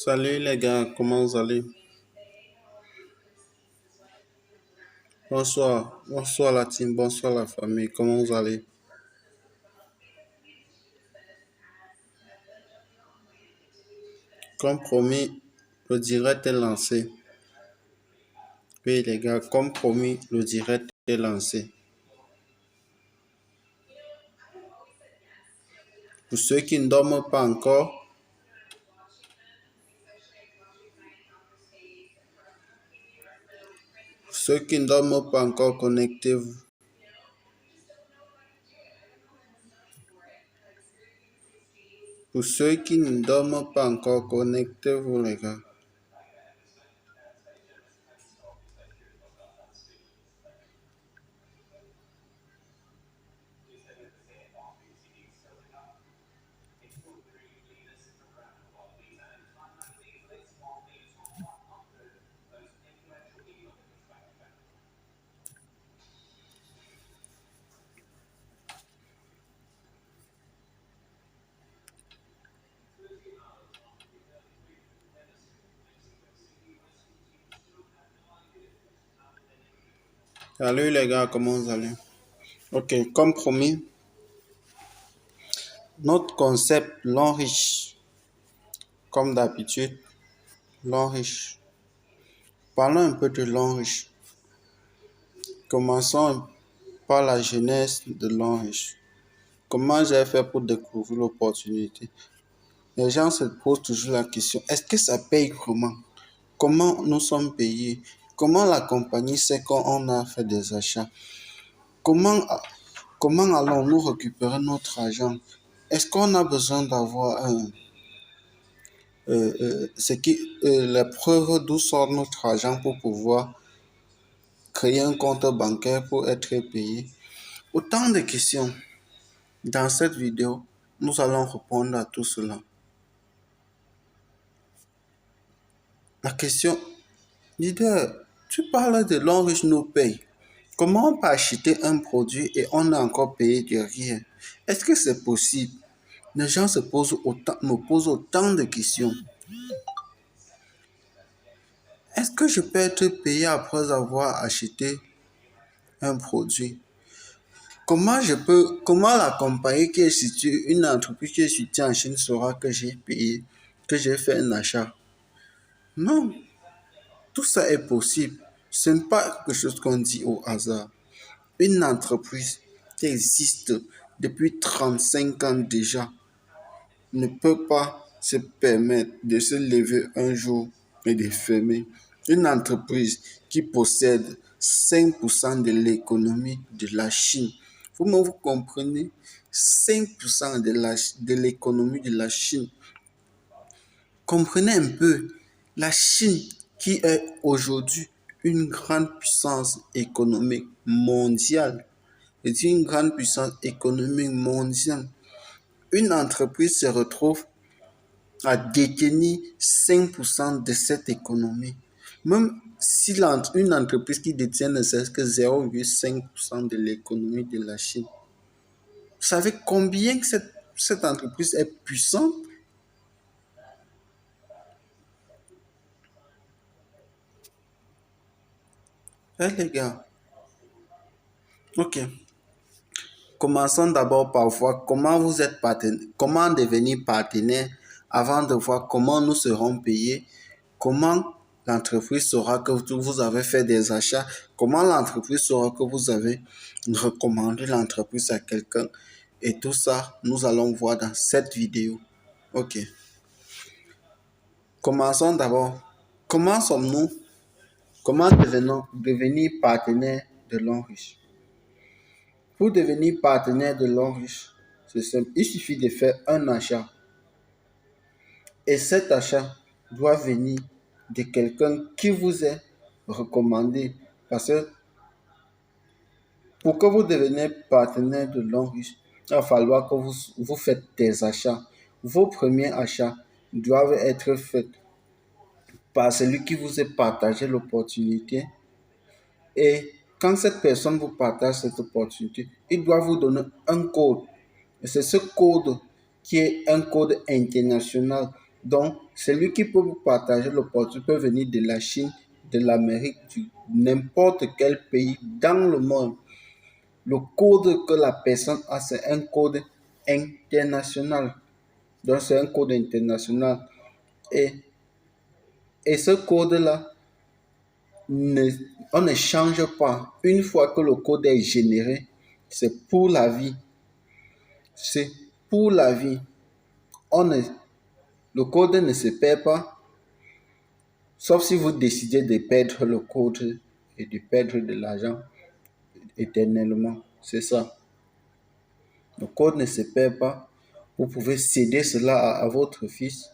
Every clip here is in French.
Salut les gars, comment vous allez? Bonsoir, bonsoir la team, bonsoir la famille, comment vous allez? Comme promis, le direct est lancé. Oui les gars, comme promis, le direct est lancé. Pour ceux qui ne dorment pas encore, connectez-vous. Pour ceux qui ne dorment pas encore, connectez-vous les gars. Salut les gars, comment vous allez? Ok, comme promis, notre concept, l'enriche, comme d'habitude, l'enriche. Parlons un peu de l'enriche. Commençons par la genèse de l'enriche. Comment j'ai fait pour découvrir l'opportunité? Les gens se posent toujours la question, est-ce que ça paye comment? Comment nous sommes payés? Comment la compagnie sait qu'on a fait des achats? Comment, comment allons-nous récupérer notre argent? Est-ce qu'on a besoin d'avoir les preuves d'où sort notre argent pour pouvoir créer un compte bancaire pour être payé? Autant de questions. Dans cette vidéo, nous allons répondre à tout cela. La question, leader, tu parles de l'enriche nous paye. Comment on peut acheter un produit et on a encore payé derrière? Est-ce que c'est possible? Les gens me posent autant de questions. Est-ce que je peux être payé après avoir acheté un produit? Comment la compagnie qui est située, une entreprise qui est située en Chine saura que j'ai payé, que j'ai fait un achat? Non, tout ça est possible. Ce n'est pas quelque chose qu'on dit au hasard. Une entreprise qui existe depuis 35 ans déjà ne peut pas se permettre de se lever un jour et de fermer. Une entreprise qui possède 5% de l'économie de la Chine. Vous comprenez? 5% de l'économie de la Chine. Comprenez un peu, la Chine qui est aujourd'hui une grande puissance économique mondiale, est une grande puissance économique mondiale. Une entreprise se retrouve à détenir 5% de cette économie. Même si une entreprise qui détient ne serait-ce que 0,5% de l'économie de la Chine. Vous savez combien que cette entreprise est puissante? Les gars, ok. Commençons d'abord par voir comment vous êtes partenaire, comment devenir partenaire avant de voir comment nous serons payés, comment l'entreprise saura que vous avez fait des achats, comment l'entreprise saura que vous avez recommandé l'entreprise à quelqu'un. Et tout ça, nous allons voir dans cette vidéo. Ok. Commençons d'abord. Comment sommes-nous? Comment devenir partenaire de l'Enriche? Pour devenir partenaire de l'Enriche, c'est simple. Il suffit de faire un achat. Et cet achat doit venir de quelqu'un qui vous est recommandé. Parce que pour que vous deveniez partenaire de l'Enriche, il va falloir que vous faites des achats. Vos premiers achats doivent être faits par celui qui vous a partagé l'opportunité. Et quand cette personne vous partage cette opportunité, il doit vous donner un code. Et c'est ce code qui est un code international Donc, celui qui peut vous partager le portefeuille peut venir de la Chine, de l'Amérique, de n'importe quel pays dans le monde. Le code que la personne a, c'est un code international. Donc, c'est un code international. Et, et ce code-là, on ne change pas. Une fois que le code est généré, c'est pour la vie. C'est pour la vie. Le code ne se perd pas, sauf si vous décidez de perdre le code et de perdre de l'argent éternellement. C'est ça. Le code ne se perd pas. Vous pouvez céder cela à votre fils.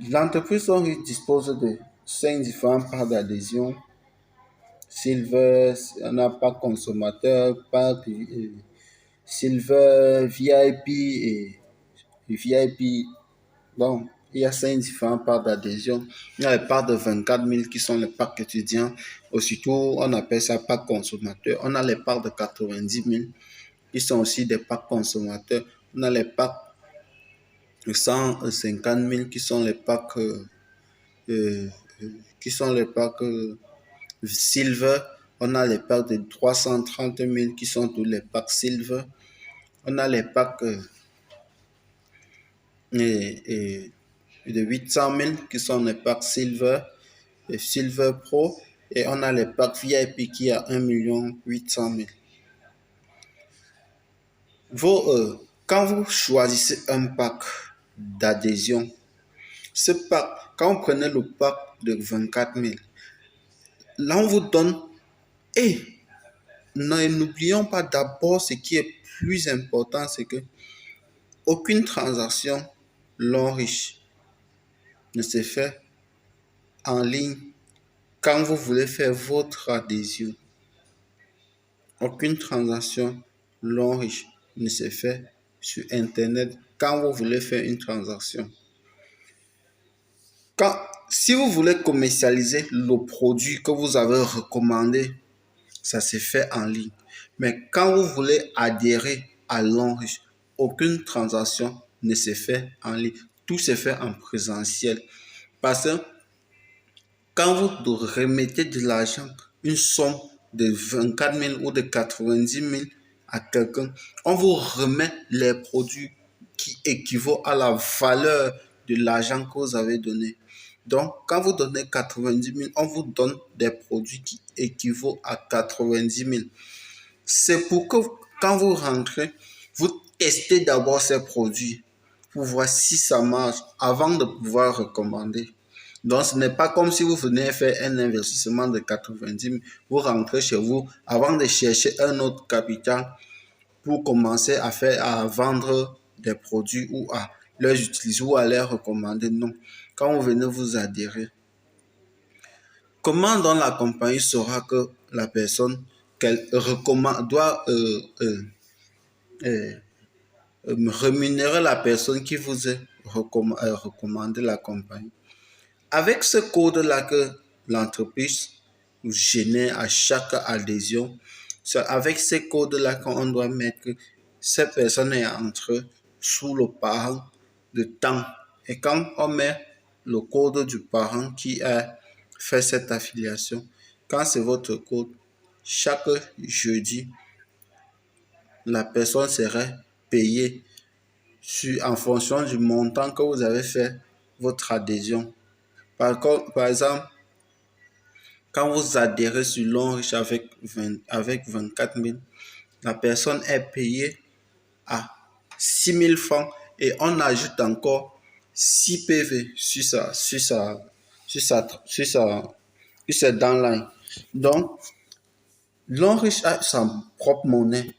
L'entreprise dispose de 5 différentes parts d'adhésion. Silver, on a pack consommateur, pack Silver, VIP et VIP. Bon, il y a 5 différentes parts d'adhésion. Il y a les parts de 24 000 qui sont les packs étudiants. Aussitôt, on appelle ça pack consommateur. On a les parts de 90 000 qui sont aussi des packs consommateurs. On a les packs de 150 000 qui sont les packs euh, silver. On a les packs de 330 000 qui sont tous les packs silver. On a les packs de 800 000 qui sont les packs silver et silver pro. Et on a les packs VIP qui a 1 800 000. Quand vous choisissez un pack d'adhésion, ce pack, quand vous prenez le pack de 24 000, là on vous donne, et n'oublions pas d'abord ce qui est plus important, c'est que aucune transaction long riche ne se fait en ligne quand vous voulez faire votre adhésion. Aucune transaction long riche ne se fait sur Internet quand vous voulez faire une transaction. Si vous voulez commercialiser le produit que vous avez recommandé, ça se fait en ligne. Mais quand vous voulez adhérer à l'enrichissement, aucune transaction ne se fait en ligne. Tout se fait en présentiel. Parce que quand vous remettez de l'argent, une somme de 24 000 ou de 90 000 à quelqu'un, on vous remet les produits qui équivaut à la valeur de l'argent que vous avez donné. Donc, quand vous donnez 90 000, on vous donne des produits qui équivaut à 90 000. C'est pour que quand vous rentrez, vous testez d'abord ces produits pour voir si ça marche avant de pouvoir recommander. Donc, ce n'est pas comme si vous venez faire un investissement de 90 000, vous rentrez chez vous avant de chercher un autre capital pour commencer à vendre des produits ou à les utiliser ou à les recommander. Non. Quand vous venez vous adhérer, comment donc la compagnie saura que la personne qu'elle recommande doit rémunérer la personne qui vous est recommandé la compagnie? Avec ce code-là que l'entreprise génère à chaque adhésion, c'est avec ces codes-là qu'on doit mettre que cette personne est entrée sous le parent de temps. Et quand on met le code du parent qui a fait cette affiliation, quand c'est votre code, chaque jeudi, la personne serait payée en fonction du montant que vous avez fait votre adhésion. Par exemple, quand vous adhérez sur l'Onriche avec 24 000, la personne est payée à 6 000 francs et on ajoute encore 6 PV sur sa downline. Donc, l'Onriche a sa propre monnaie.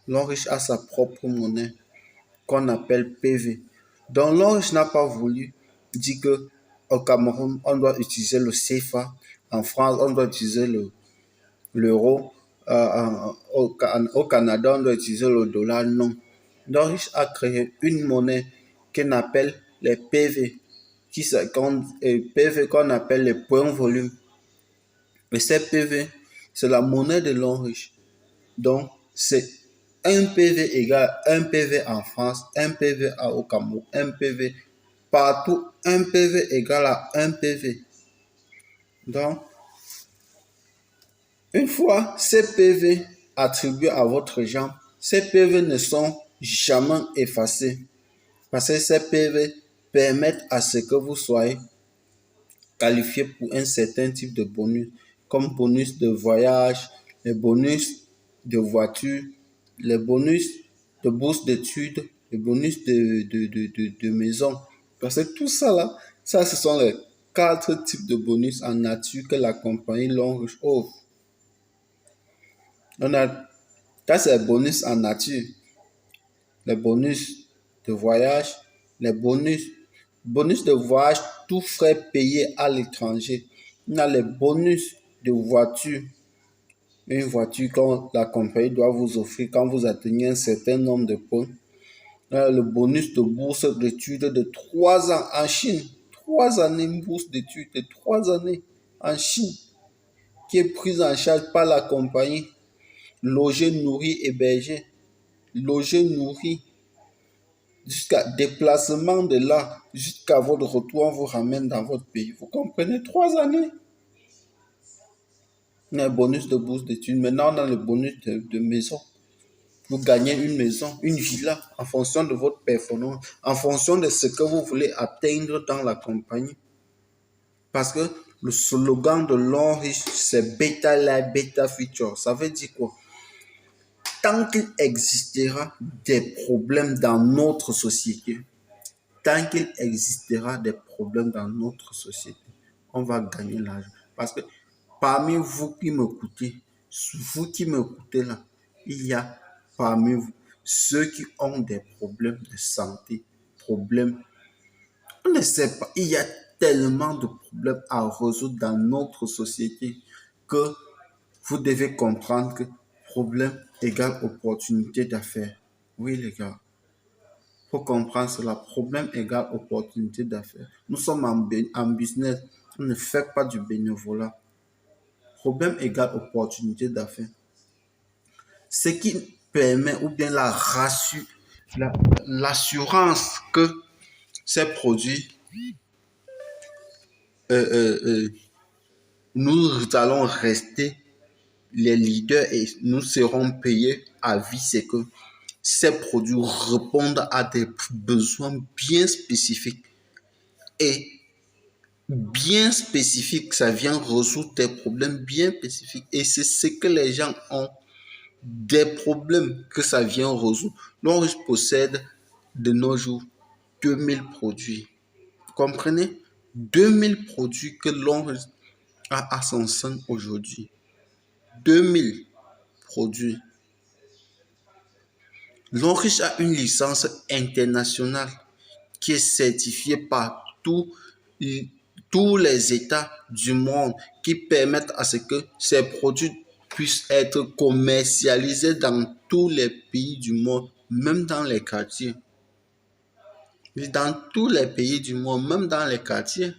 L'Onriche a sa propre monnaie qu'on appelle PV. Donc, l'Onriche n'a pas voulu dire que au Cameroun, on doit utiliser le CFA. En France, on doit utiliser l'euro. Au Canada, on doit utiliser le dollar. Non. L'Onriche a créé une monnaie qu'on appelle les PV. PV qu'on appelle les points volume. Et ces PV, c'est la monnaie de l'Onriche. Donc, c'est Un PV égale un PV en France, un PV au Cameroun, un PV partout, un PV égale à un PV. Donc, une fois ces PV attribués à votre agent, ces PV ne sont jamais effacés parce que ces PV permettent à ce que vous soyez qualifié pour un certain type de bonus, comme bonus de voyage, les bonus de voiture, les bonus de bourse d'études, les bonus de maison. Parce que tout ça là, ça ce sont les 4 types de bonus en nature que la compagnie Longrich offre. On a, ça c'est les bonus en nature, les bonus de voyage, les bonus de voyage, tout frais payés à l'étranger. On a les bonus de voiture, une voiture quand la compagnie doit vous offrir quand vous atteignez un certain nombre de points. On a le bonus de bourse d'études de 3 ans en Chine. 3 années, une bourse d'études de 3 années en Chine qui est prise en charge par la compagnie. Logé, nourri, hébergé. Logé, nourri, jusqu'à déplacement de là, jusqu'à votre retour, on vous ramène dans votre pays. Vous comprenez? 3 années. On a un bonus de bourse d'études. Maintenant, on a le bonus de maison. Vous gagnez une maison, une villa, en fonction de votre performance, en fonction de ce que vous voulez atteindre dans la compagnie. Parce que le slogan de Longrich, c'est Beta Life, Beta Future. Ça veut dire quoi? Tant qu'il existera des problèmes dans notre société, tant qu'il existera des problèmes dans notre société, on va gagner l'argent. Parce que parmi vous qui m'écoutez là, il y a parmi vous ceux qui ont des problèmes de santé, problèmes, on ne sait pas, il y a tellement de problèmes à résoudre dans notre société que vous devez comprendre que problème égale opportunité d'affaires. Oui les gars. Faut comprendre cela. Problème égale opportunité d'affaires. Nous sommes en business. On ne fait pas du bénévolat. Problème égale opportunité d'affaires. Ce qui permet ou bien l'assurance que ces produits, euh, euh, euh, nous allons rester les leaders et nous serons payés à vie, c'est que ces produits répondent à des besoins bien spécifiques. Et bien spécifique, ça vient résoudre des problèmes bien spécifiques. Et c'est ce que les gens ont, des problèmes que ça vient résoudre. L'Orange possède de nos jours 2000 produits. Vous comprenez? 2000 produits que l'Orange a à son sein aujourd'hui. 2000 produits. L'Orange a une licence internationale qui est certifiée par tous les États du monde qui permettent à ce que ces produits puissent être commercialisés dans tous les pays du monde, même dans les quartiers. Dans tous les pays du monde, même dans les quartiers.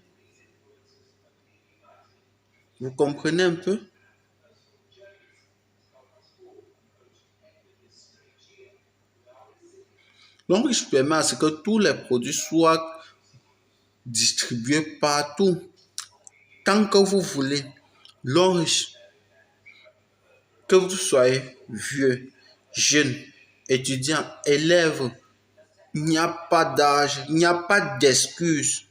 Vous comprenez un peu? Donc, je permets à ce que tous les produits soient distribués partout. Tant que vous voulez. L'orange, que vous soyez vieux, jeune, étudiant, élève, il n'y a pas d'âge, il n'y a pas d'excuse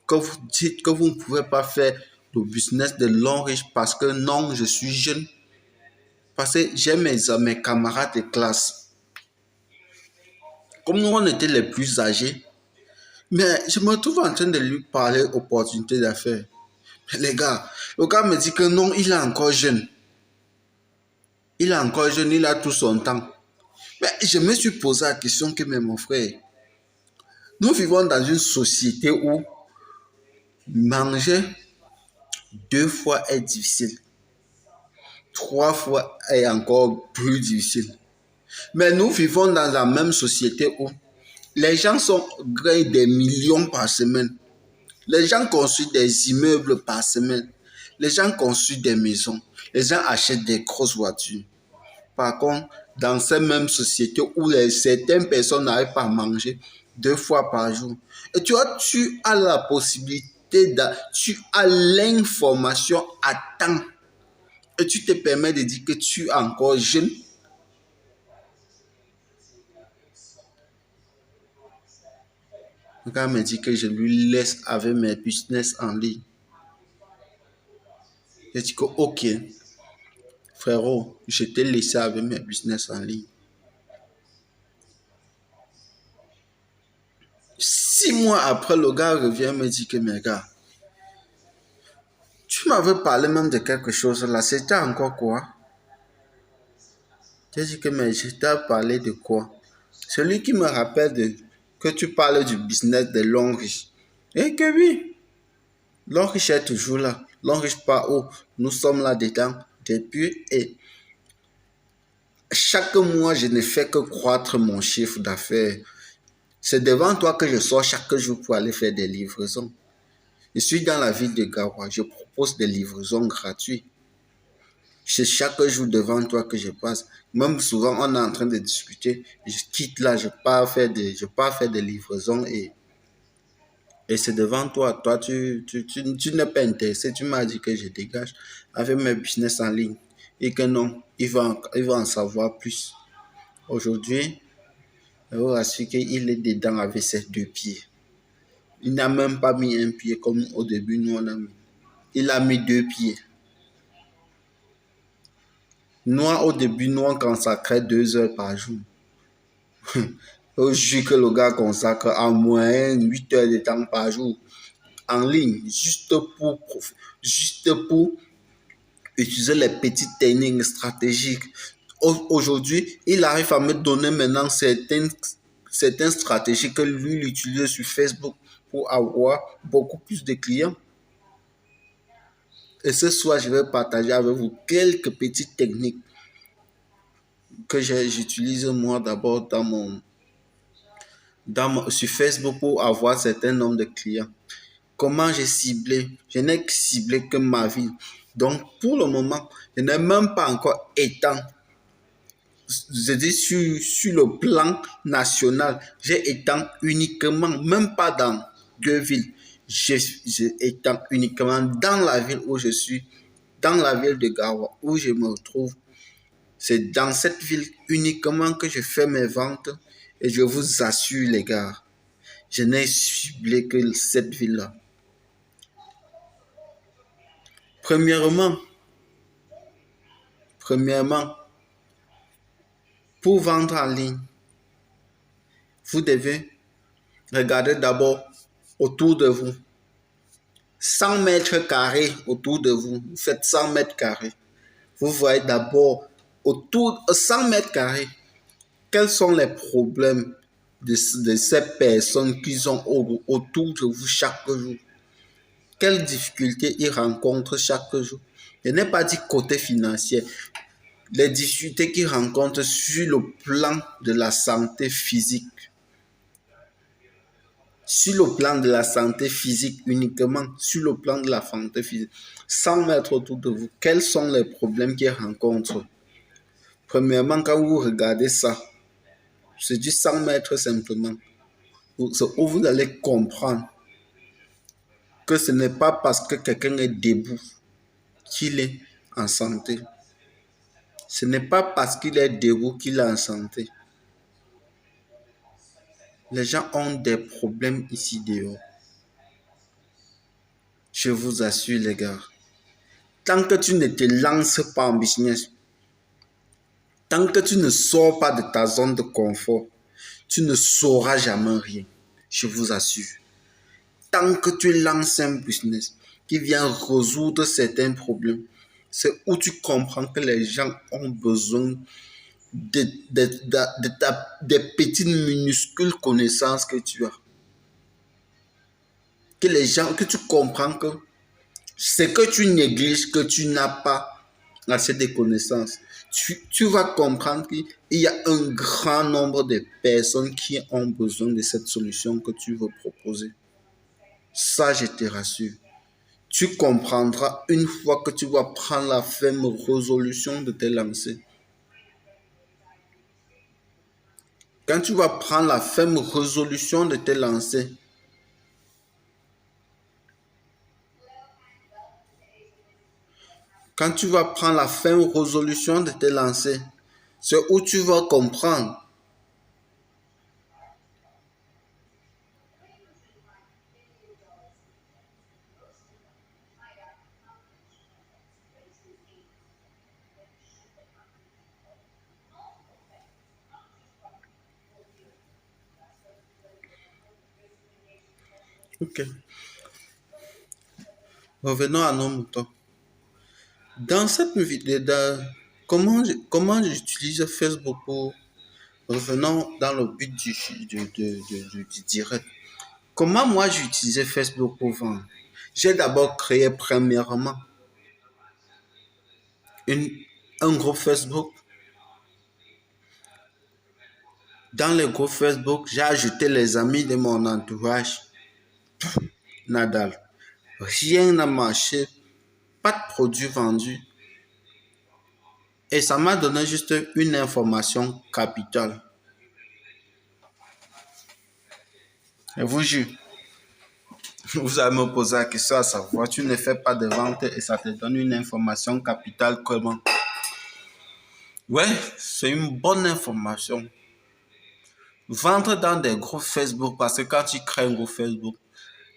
que vous dites que vous ne pouvez pas faire le business de l'Orange parce que non, je suis jeune. Parce que j'ai mes camarades de classe. Comme nous, on était les plus âgés, mais je me trouve en train de lui parler opportunité d'affaires. Les gars, le gars me dit que non, il est encore jeune. Il est encore jeune, il a tout son temps. Mais je me suis posé la question que, mais mon frère, nous vivons dans une société où manger 2 fois est difficile. 3 fois est encore plus difficile. Mais nous vivons dans la même société où les gens gagnent des millions par semaine. Les gens construisent des immeubles par semaine. Les gens construisent des maisons. Les gens achètent des grosses voitures. Par contre, dans ces mêmes sociétés où certaines personnes n'arrivent pas à manger 2 fois par jour. Et tu as la possibilité, tu as l'information à temps. Et tu te permets de dire que tu es encore jeune. Le gars me dit que je lui laisse avec mes business en ligne. Je dis que ok, frérot, je t'ai laissé avec mes business en ligne. 6 mois après, le gars revient me dit que mes gars, tu m'avais parlé même de quelque chose là, c'était encore quoi? J'ai dit que mais je t'ai parlé de quoi? Celui qui me rappelle que tu parles du business de l'homme riche. Et que oui, l'homme riche est toujours là. L'homme riche pas où nous sommes là dedans depuis et chaque mois, je ne fais que croître mon chiffre d'affaires. C'est devant toi que je sors chaque jour pour aller faire des livraisons. Je suis dans la ville de Garoua. Je propose des livraisons gratuites. C'est chaque jour devant toi que je passe. Même souvent, on est en train de discuter. Je quitte là, je pars faire des livraisons et c'est devant toi. Toi, tu n'es pas intéressé. Tu m'as dit que je dégage avec mes business en ligne et que non, il va en savoir plus. Aujourd'hui, je vous rassure qu'il est dedans avec ses 2 pieds. Il n'a même pas mis un pied comme au début, nous on a mis. Il a mis 2 pieds. Nous, au début, nous on consacrait 2 heures par jour. Au jour que le gars consacre en moyenne 8 heures de temps par jour en ligne, juste pour utiliser les petites techniques stratégiques. Aujourd'hui, il arrive à me donner maintenant certaines stratégies que lui il utilise sur Facebook pour avoir beaucoup plus de clients. Et ce soir, je vais partager avec vous quelques petites techniques que j'utilise moi d'abord sur Facebook pour avoir un certain nombre de clients. Comment j'ai ciblé? Je n'ai ciblé que ma ville. Donc, pour le moment, je n'ai même pas encore étendu. Je dis sur le plan national, j'ai étendu uniquement, même pas dans 2 villes. J'étends uniquement dans la ville où je suis, dans la ville de Garoua, où je me retrouve. C'est dans cette ville uniquement que je fais mes ventes et je vous assure, les gars, je n'ai ciblé que cette ville-là. Premièrement, pour vendre en ligne, vous devez regarder d'abord autour de vous. 100 mètres carrés autour de vous. Vous faites 100 mètres carrés. Vous voyez d'abord autour de 100 mètres carrés, quels sont les problèmes de ces personnes qui sont autour de vous chaque jour. Quelles difficultés ils rencontrent chaque jour. Je n'ai pas dit côté financier. Les difficultés qu'ils rencontrent sur le plan de la santé physique. Sur le plan de la santé physique uniquement, sur le plan de la santé physique, 100 mètres autour de vous, quels sont les problèmes qu'ils rencontrent? Premièrement, quand vous regardez ça, c'est du 100 mètres simplement, où vous allez comprendre que ce n'est pas parce que quelqu'un est debout qu'il est en santé. Ce n'est pas parce qu'il est debout qu'il est en santé. Les gens ont des problèmes ici dehors. Je vous assure, les gars. Tant que tu ne te lances pas en business, tant que tu ne sors pas de ta zone de confort, tu ne sauras jamais rien. Je vous assure. Tant que tu lances un business qui vient résoudre certains problèmes, c'est où tu comprends que les gens ont besoin des petites minuscules connaissances que tu as. Que tu comprends que c'est que tu négliges, que tu n'as pas assez de connaissances. Tu vas comprendre qu'il y a un grand nombre de personnes qui ont besoin de cette solution que tu veux proposer. Ça, je te rassure. Tu comprendras une fois que tu vas prendre la ferme résolution de te lancer. Quand tu vas prendre la ferme résolution de te lancer, quand tu vas prendre la ferme résolution de te lancer, c'est où tu vas comprendre. Ok. Revenons à nos moutons. Dans cette vidéo, comment j'utilise Facebook pour... Revenons dans le but du direct. Comment moi j'utilisais Facebook pour vendre? J'ai d'abord créé premièrement une, un groupe Facebook. Dans le groupe Facebook, j'ai ajouté les amis de mon entourage. Nadal. Rien n'a marché. Pas de produit vendu. Et ça m'a donné juste une information capitale. Je vous jure, vous allez me poser la question à savoir, tu ne fais pas de vente et ça te donne une information capitale comment? Ouais, c'est une bonne information. Vendre dans des groupes Facebook, parce que quand tu crées un groupe Facebook,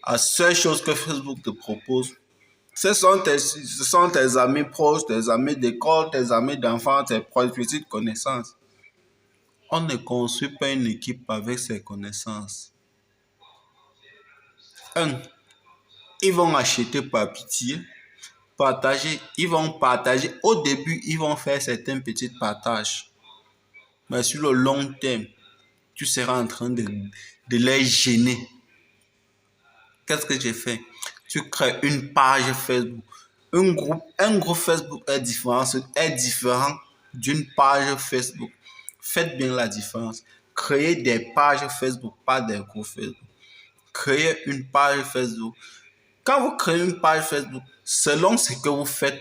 la seule chose que Facebook te propose, ce sont tes amis proches, tes amis d'école, tes amis d'enfants, tes petites connaissances. On ne construit pas une équipe avec ses connaissances. Un, ils vont acheter par pitié, partager, ils vont partager. Au début, ils vont faire certains petits partages. Mais sur le long terme, tu seras en train de les gêner. Qu'est-ce que j'ai fait? Tu crées une page Facebook. Un groupe Facebook est différent d'une page Facebook. Faites bien la différence. Créez des pages Facebook, pas des groupes Facebook. Créez une page Facebook. Quand vous créez une page Facebook, selon ce que vous faites,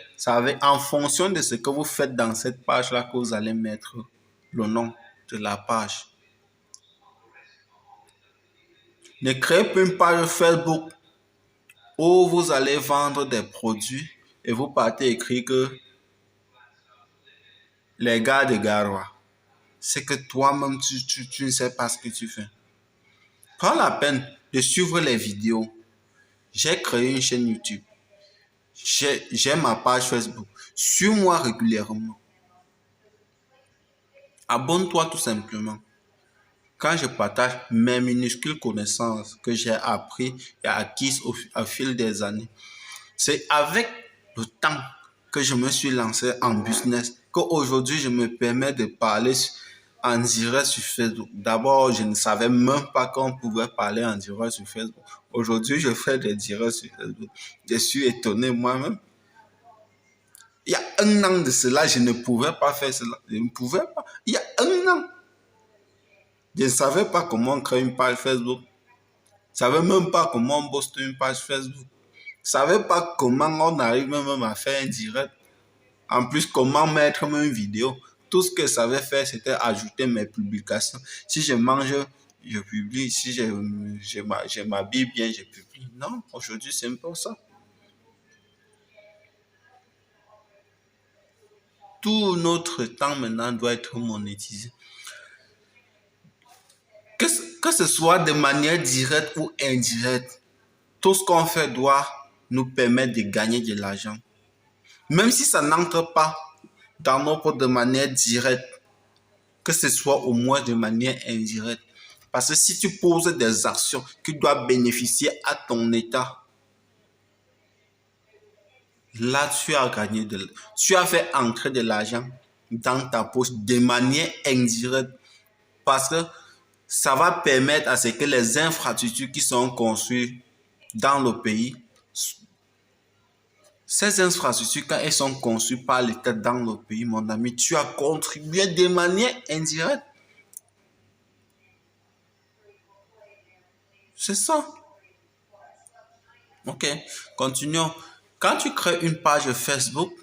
en fonction de ce que vous faites dans cette page-là que vous allez mettre le nom de la page. Ne créez pas une page Facebook où vous allez vendre des produits et vous partez écrire que les gars de Garoua, c'est que toi-même, tu ne sais pas ce que tu fais. Prends la peine de suivre les vidéos. J'ai créé une chaîne YouTube. J'ai ma page Facebook. Suis-moi régulièrement. Abonne-toi tout simplement. Quand je partage mes minuscules connaissances que j'ai appris et acquises au fil des années, c'est avec le temps que je me suis lancé en business qu'aujourd'hui je me permets de parler en direct sur Facebook. D'abord, je ne savais même pas qu'on pouvait parler en direct sur Facebook. Aujourd'hui, je fais des directs sur Facebook. Je suis étonné moi-même. Il y a un an de cela, je ne pouvais pas faire cela. Je ne pouvais pas. Il y a un an. Je ne savais pas comment créer une page Facebook. Je ne savais même pas comment on poste une page Facebook. Je ne savais pas comment on arrive même à faire un direct. En plus, comment mettre même une vidéo. Tout ce que je savais faire, c'était ajouter mes publications. Si je mange, je publie. Si je m'habille bien, je publie. Non, aujourd'hui, c'est un peu ça. Tout notre temps maintenant doit être monétisé. Que ce soit de manière directe ou indirecte, tout ce qu'on fait doit nous permettre de gagner de l'argent. Même si ça n'entre pas dans nos poches de manière directe, que ce soit au moins de manière indirecte. Parce que si tu poses des actions qui doivent bénéficier à ton état, là tu as fait entrer de l'argent dans ta poche de manière indirecte. Parce que ça va permettre à ce que les infrastructures qui sont construites dans le pays, ces infrastructures, quand elles sont conçues par l'État dans le pays, mon ami, tu as contribué de manière indirecte. C'est ça. Ok, continuons. Quand tu crées une page Facebook,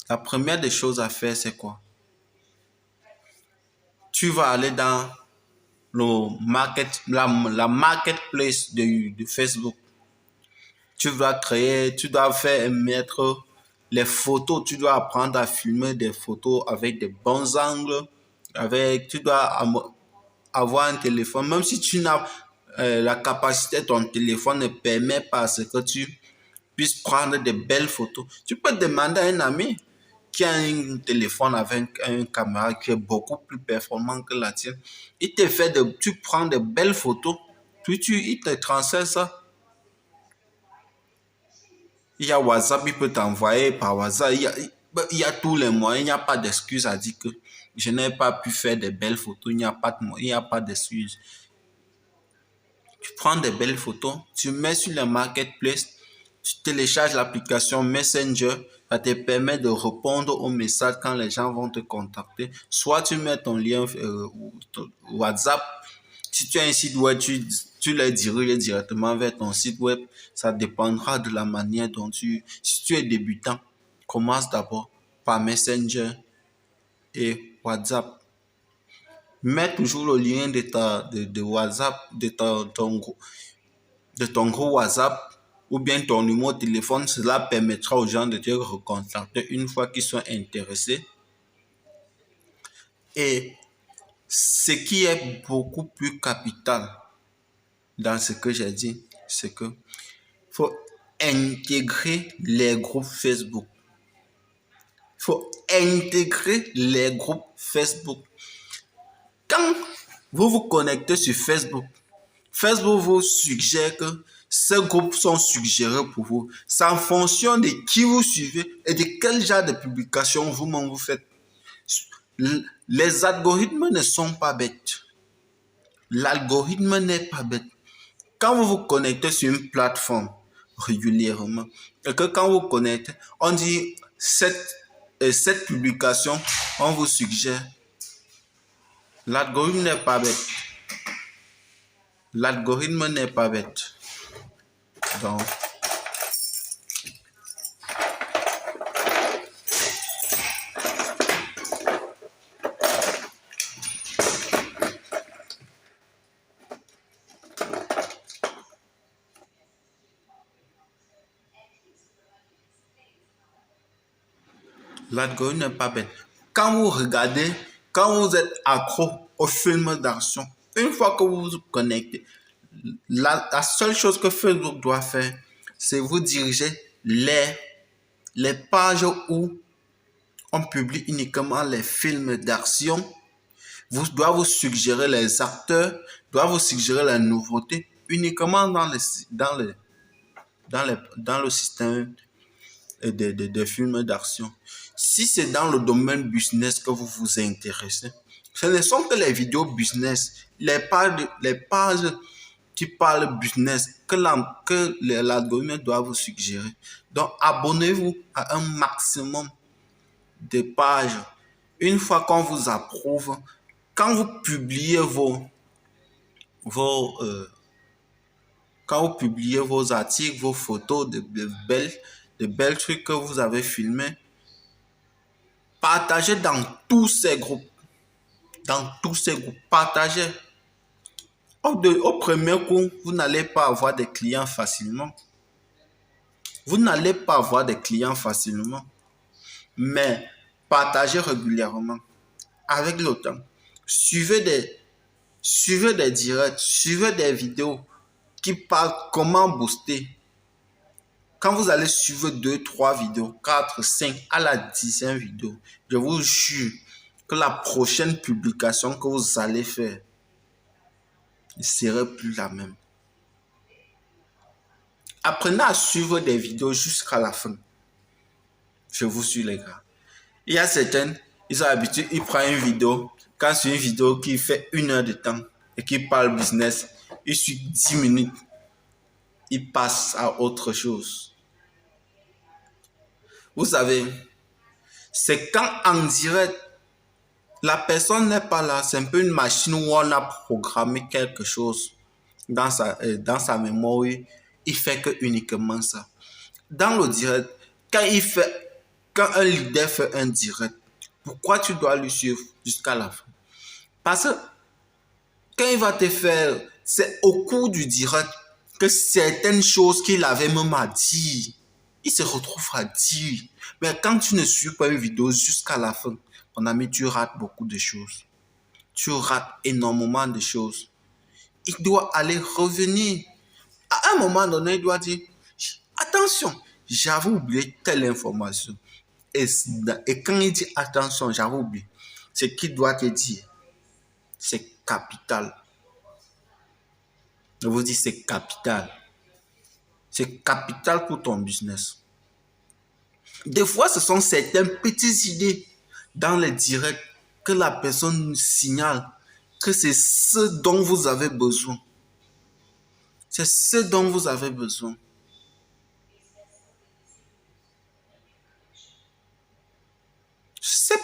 la première des choses à faire, c'est quoi? tu vas aller dans la marketplace de Facebook. Tu dois mettre les photos, tu dois apprendre à filmer des photos avec des bons angles, tu dois avoir un téléphone, même si tu n'as la capacité, ton téléphone ne permet pas à ce que tu puisses prendre de belles photos. Tu peux demander à un ami qui a un téléphone avec une caméra qui est beaucoup plus performant que la tienne. Tu prends de belles photos, puis il te transfère ça. Il y a WhatsApp, il peut t'envoyer par WhatsApp. Il y a tous les moyens. Il n'y a pas d'excuse à dire que je n'ai pas pu faire de belles photos. Il n'y a pas d'excuse. Tu prends des belles photos, tu mets sur le marketplace, tu télécharges l'application Messenger, ça te permet de répondre aux messages quand les gens vont te contacter. Soit tu mets ton lien WhatsApp. Si tu as un site web, tu les diriges directement vers ton site web. Ça dépendra de la manière dont si tu es débutant, commence d'abord par Messenger et WhatsApp. Mets toujours le lien de WhatsApp, de ton gros WhatsApp ou bien ton numéro de téléphone. Cela permettra aux gens de te recontacter une fois qu'ils sont intéressés. Et ce qui est beaucoup plus capital dans ce que j'ai dit, c'est que faut intégrer les groupes Facebook. Il faut intégrer les groupes Facebook. Quand vous vous connectez sur Facebook, Facebook vous suggère que ces groupes sont suggérés pour vous. C'est en fonction de qui vous suivez et de quel genre de publication vous-même vous faites. Les algorithmes ne sont pas bêtes. L'algorithme n'est pas bête. Quand vous vous connectez sur une plateforme régulièrement et que quand vous connectez, on dit cette publication, on vous suggère. L'algorithme n'est pas bête. L'algorithme n'est pas bête. Donc, l'algorithme n'est pas bête. Quand vous êtes accro aux films d'action, une fois que vous vous connectez, la seule chose que Facebook doit faire, c'est vous diriger les pages où on publie uniquement les films d'action. Doit vous suggérer les acteurs, doit vous suggérer les nouveautés uniquement dans le système de films d'action. Si c'est dans le domaine business que vous vous intéressez, ce ne sont que les vidéos business, les pages qui parlent business que l'algorithme doit vous suggérer. Donc, abonnez-vous à un maximum de pages. Une fois qu'on vous approuve, quand vous publiez quand vous publiez vos articles, vos photos de belles trucs que vous avez filmés, partagez dans tous ces groupes. Dans tous ces groupes, partagez. Au premier coup, vous n'allez pas avoir des clients facilement. Vous n'allez pas avoir des clients facilement. Mais partagez régulièrement. Avec le temps. Suivez des directs, suivez des vidéos qui parlent comment booster. Quand vous allez suivre 2, 3 vidéos, 4, 5, à la 10e vidéo, je vous jure que la prochaine publication que vous allez faire ne serait plus la même. Apprenez à suivre des vidéos jusqu'à la fin. Je vous suis les gars. Il y a certaines, ils ont l'habitude, ils prennent une vidéo. Quand c'est une vidéo qui fait 1 heure de temps et qui parle business, ils suivent 10 minutes. Ils passent à autre chose. Vous savez, c'est quand en direct, la personne n'est pas là. C'est un peu une machine où on a programmé quelque chose dans sa mémoire. Il fait que uniquement ça. Dans le direct, quand un leader fait un direct, pourquoi tu dois le suivre jusqu'à la fin? Parce que quand il va te faire, c'est au cours du direct que certaines choses qu'il avait même à dire, il se retrouve à dire. Mais quand tu ne suis pas une vidéo jusqu'à la fin, mon ami, tu rates beaucoup de choses. Tu rates énormément de choses. Il doit aller revenir. À un moment donné, il doit dire, attention, j'avais oublié telle information. Et quand il dit attention, j'avais oublié, ce qu'il doit te dire, c'est capital. Je vous dis, c'est capital. C'est capital pour ton business. Des fois, ce sont certaines petites idées dans les directs que la personne signale que c'est ce dont vous avez besoin. C'est ce dont vous avez besoin. Ces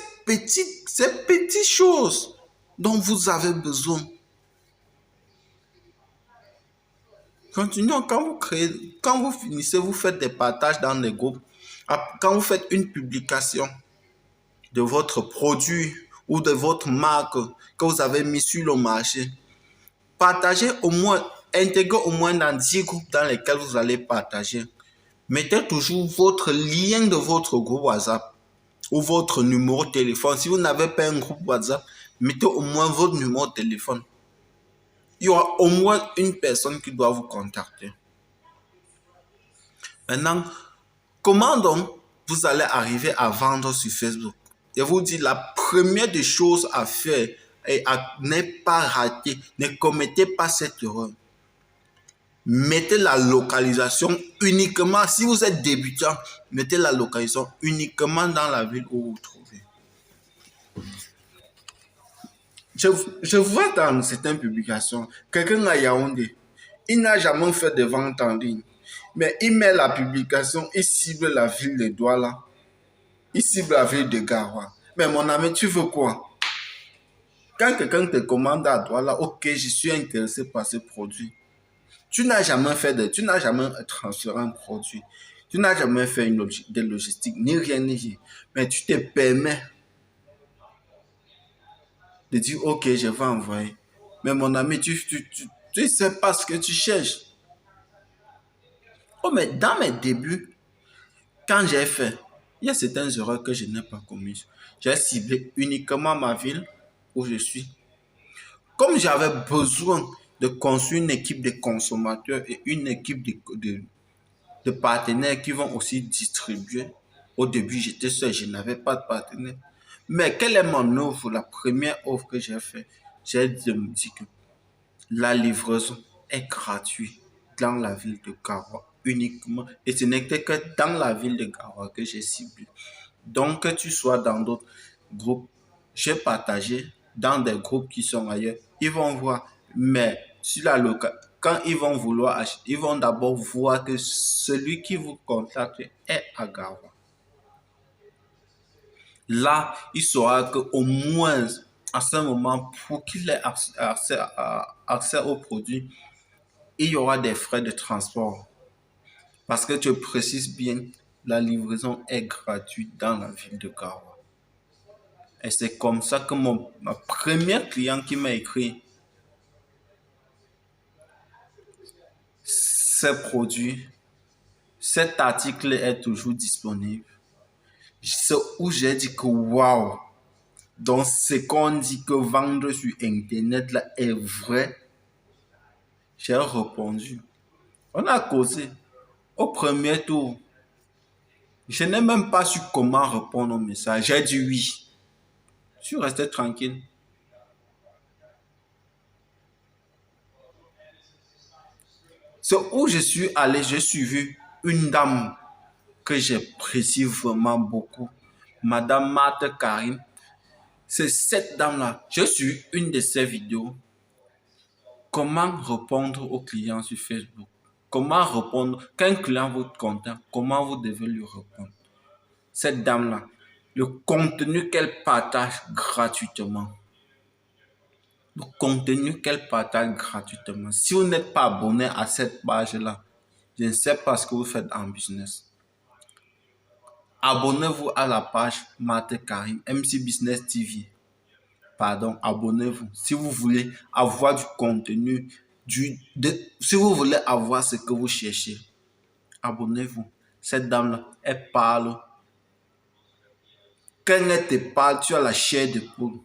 petites choses dont vous avez besoin. Continuons, quand vous finissez, vous faites des partages dans les groupes. Quand vous faites une publication de votre produit ou de votre marque que vous avez mis sur le marché, partagez au moins, intégrez au moins dans 10 groupes dans lesquels vous allez partager. Mettez toujours votre lien de votre groupe WhatsApp ou votre numéro de téléphone. Si vous n'avez pas un groupe WhatsApp, mettez au moins votre numéro de téléphone. Il y aura au moins une personne qui doit vous contacter. Maintenant, comment donc vous allez arriver à vendre sur Facebook? Je vous dis, la première des choses à faire est à ne pas rater, ne commettez pas cette erreur. Mettez la localisation uniquement, si vous êtes débutant, mettez la localisation uniquement dans la ville où vous vous trouvez. Je vois dans certaines publications, quelqu'un à Yaoundé, il n'a jamais fait de vente en ligne, mais il met la publication, il cible la ville de Douala, il cible la ville de Garoua. Mais mon ami, tu veux quoi? Quand quelqu'un te commande à Douala, ok, je suis intéressé par ce produit. Tu n'as jamais transféré un produit. Tu n'as jamais fait de logistique, ni rien, ni rien. Mais tu te permets de dire, ok, je vais envoyer. Mais mon ami, tu ne sais pas ce que tu cherches. Oh, mais dans mes débuts, quand j'ai fait, il y a certaines erreurs que je n'ai pas commises. J'ai ciblé uniquement ma ville où je suis. Comme j'avais besoin de construire une équipe de consommateurs et une équipe de partenaires qui vont aussi distribuer, au début, j'étais seul, je n'avais pas de partenaire. Mais quelle est mon offre? La première offre que j'ai faite, j'ai dit que la livraison est gratuite dans la ville de Garoua uniquement. Et ce n'était que dans la ville de Garoua que j'ai ciblé. Donc, que tu sois dans d'autres groupes, j'ai partagé dans des groupes qui sont ailleurs. Ils vont voir, mais sur la quand ils vont vouloir acheter, ils vont d'abord voir que celui qui vous contacte est à Garoua. Là, il saura qu'au moins, à ce moment, pour qu'il ait accès au produit, il y aura des frais de transport. Parce que tu précises bien, la livraison est gratuite dans la ville de Garoua. Et c'est comme ça que ma première client qui m'a écrit ces produits, cet article est toujours disponible. C'est où j'ai dit que waouh! Donc, ce qu'on dit que vendre sur Internet là est vrai, j'ai répondu. On a causé. Au premier tour, je n'ai même pas su comment répondre au message. J'ai dit oui. Je suis resté tranquille. C'est où je suis allé, j'ai suivi une dame que j'apprécie vraiment beaucoup, Madame Marthe Karim. C'est cette dame-là. J'ai suivi une de ses vidéos. Comment répondre aux clients sur Facebook? Comment répondre quand un client vous contacte? Comment vous devez lui répondre? Cette dame-là, le contenu qu'elle partage gratuitement. Le contenu qu'elle partage gratuitement. Si vous n'êtes pas abonné à cette page-là, je ne sais pas ce que vous faites en business. Abonnez-vous à la page Marthe Karim, MC Business TV. Pardon, abonnez-vous. Si vous voulez avoir du contenu, si vous voulez avoir ce que vous cherchez, abonnez-vous. Cette dame-là, elle parle. Quand elle te parle, tu as la chair de poule.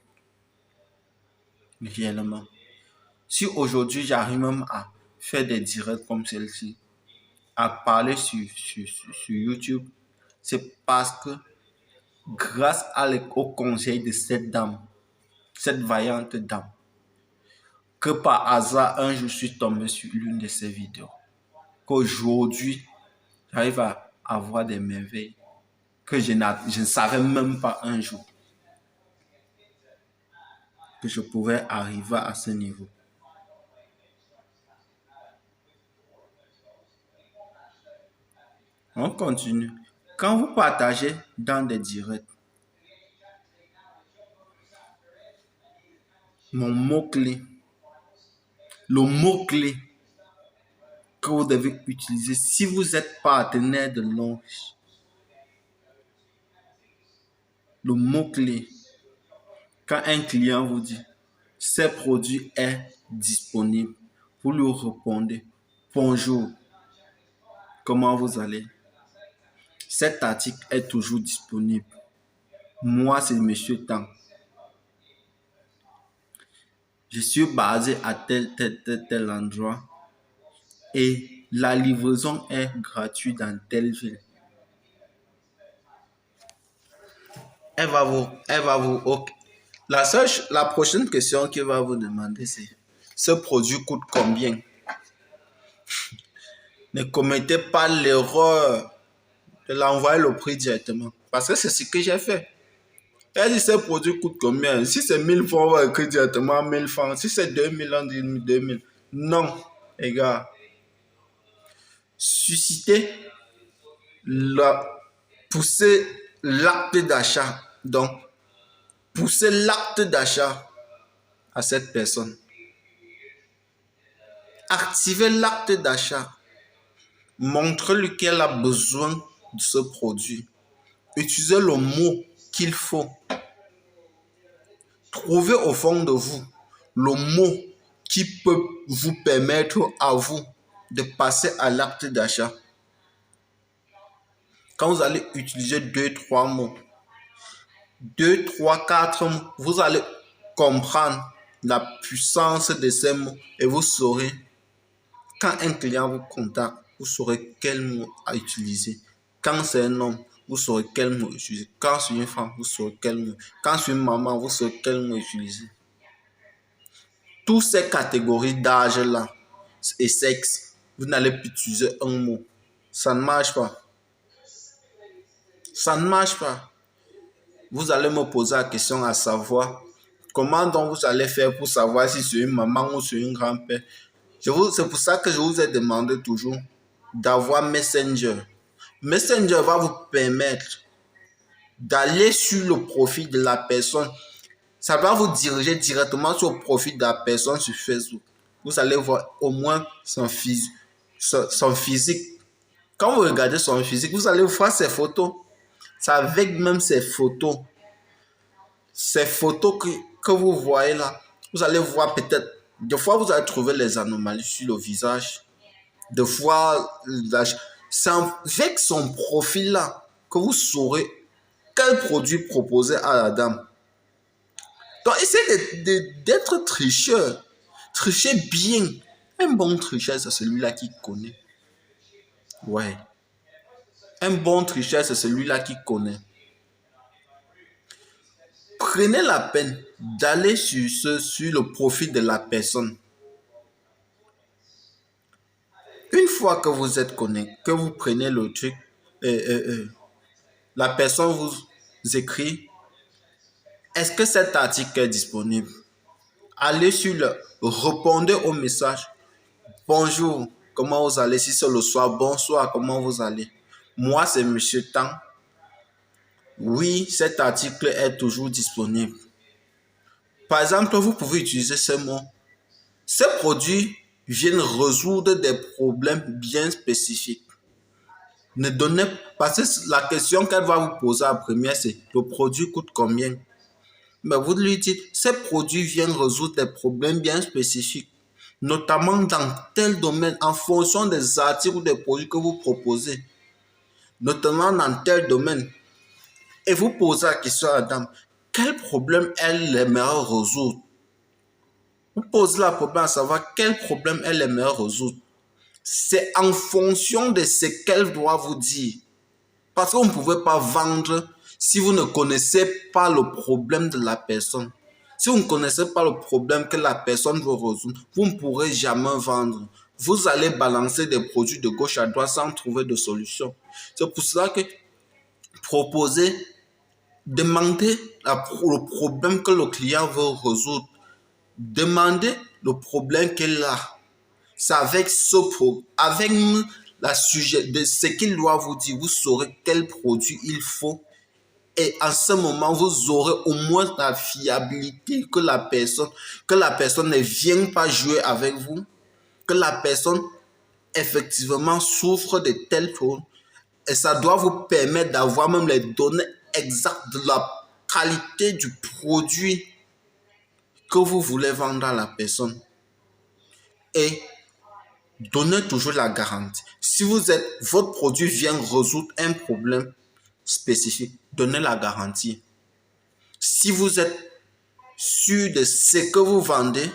Réellement. Si aujourd'hui j'arrive même à faire des directs comme celle-ci, à parler sur YouTube, c'est parce que grâce au conseil de cette dame, cette vaillante dame, que par hasard, un jour, je suis tombé sur l'une de ses vidéos. Qu'aujourd'hui, j'arrive à avoir des merveilles que je ne savais même pas un jour que je pouvais arriver à ce niveau. On continue. Quand vous partagez dans des directs, le mot-clé que vous devez utiliser si vous êtes partenaire de l'ange, le mot-clé, quand un client vous dit « ce produit est disponible », vous lui répondez « bonjour, comment vous allez? Cet article est toujours disponible. Moi, c'est Monsieur Tang. Je suis basé à tel endroit et la livraison est gratuite dans telle ville. » Elle va vous, ok. La prochaine question qu'elle va vous demander, c'est ce produit coûte combien? Ne commettez pas l'erreur de l'envoyer le prix directement. Parce que c'est ce que j'ai fait. Elle dit ce produit coûte combien? Si c'est 1000 francs, on va écrire directement 1000 francs. Si c'est 2000, on dit 2000. Non, les gars. Susciter, pousser l'acte d'achat. Donc, pousser l'acte d'achat à cette personne. Activer l'acte d'achat. Montre-lui qu'elle a besoin de ce produit. Utilisez le mot qu'il faut. Trouvez au fond de vous le mot qui peut vous permettre à vous de passer à l'acte d'achat. Quand vous allez utiliser 2, 3 mots, 2, 3, 4 mots, vous allez comprendre la puissance de ces mots et vous saurez, quand un client vous contacte, vous saurez quel mot à utiliser. Quand c'est un homme, vous saurez quel mot utiliser. Quand c'est une femme, vous saurez quel mot. Quand c'est une maman, vous saurez quel mot utiliser. Toutes ces catégories d'âge-là et sexe, vous n'allez plus utiliser un mot. Ça ne marche pas. Ça ne marche pas. Vous allez me poser la question à savoir comment donc vous allez faire pour savoir si c'est une maman ou c'est une grand-père. C'est pour ça que je vous ai demandé toujours d'avoir Messenger. Messenger va vous permettre d'aller sur le profil de la personne. Ça va vous diriger directement sur le profil de la personne sur Facebook. Vous allez voir au moins son physique. Quand vous regardez son physique, vous allez voir ses photos. C'est avec même ces photos que vous voyez là. Vous allez voir peut-être, des fois vous allez trouver les anomalies sur le visage. Des fois, c'est avec son profil là que vous saurez quel produit proposer à la dame. Donc, essayez d'être tricheur. Trichez bien. Un bon tricheur, c'est celui-là qui connaît. Ouais. Un bon tricheur, c'est celui-là qui connaît. Prenez la peine d'aller sur le profil de la personne. Une fois que vous êtes connecté, que vous prenez le truc, la personne vous écrit, est-ce que cet article est disponible? Allez répondez au message. Bonjour, comment vous allez? Si c'est le soir, bonsoir, comment vous allez? Moi, c'est Monsieur Tang. Oui, cet article est toujours disponible. Par exemple, vous pouvez utiliser ce mot. Ces produits viennent résoudre des problèmes bien spécifiques. Ne donnez pas, parce que la question qu'elle va vous poser en première, c'est le produit coûte combien? Mais vous lui dites, ces produits viennent résoudre des problèmes bien spécifiques, notamment dans tel domaine, en fonction des articles ou des produits que vous proposez, notamment dans tel domaine. Et vous posez la question à la dame, quel problème elle aimerait résoudre? Vous posez la problème à savoir quel problème elle aimerait résoudre. C'est en fonction de ce qu'elle doit vous dire. Parce que vous ne pouvez pas vendre si vous ne connaissez pas le problème de la personne. Si vous ne connaissez pas le problème que la personne veut résoudre, vous ne pourrez jamais vendre. Vous allez balancer des produits de gauche à droite sans trouver de solution. C'est pour cela que proposer, demander le problème que le client veut résoudre. Demandez le problème qu'il a. C'est avec avec la sujet de ce qu'il doit vous dire, vous saurez quel produit il faut. Et en ce moment, vous aurez au moins la fiabilité que la personne ne vienne pas jouer avec vous, que la personne effectivement souffre de telles choses. Et ça doit vous permettre d'avoir même les données exactes de la qualité du produit que vous voulez vendre à la personne. Et donnez toujours la garantie. Si votre produit vient résoudre un problème spécifique, donnez la garantie. Si vous êtes sûr de ce que vous vendez,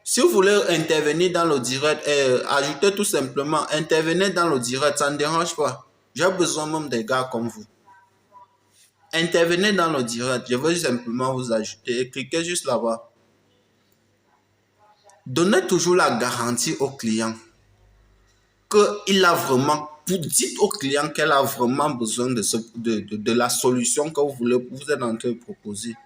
si vous voulez intervenir dans le direct, ajoutez tout simplement, intervenez dans le direct, ça ne dérange pas. J'ai besoin même des gars comme vous. Intervenez dans le direct, je veux simplement vous ajouter et cliquez juste là-bas. Donnez toujours la garantie au client qu'il a vraiment, vous dites au client qu'elle a vraiment besoin de la solution que vous êtes en train de proposer.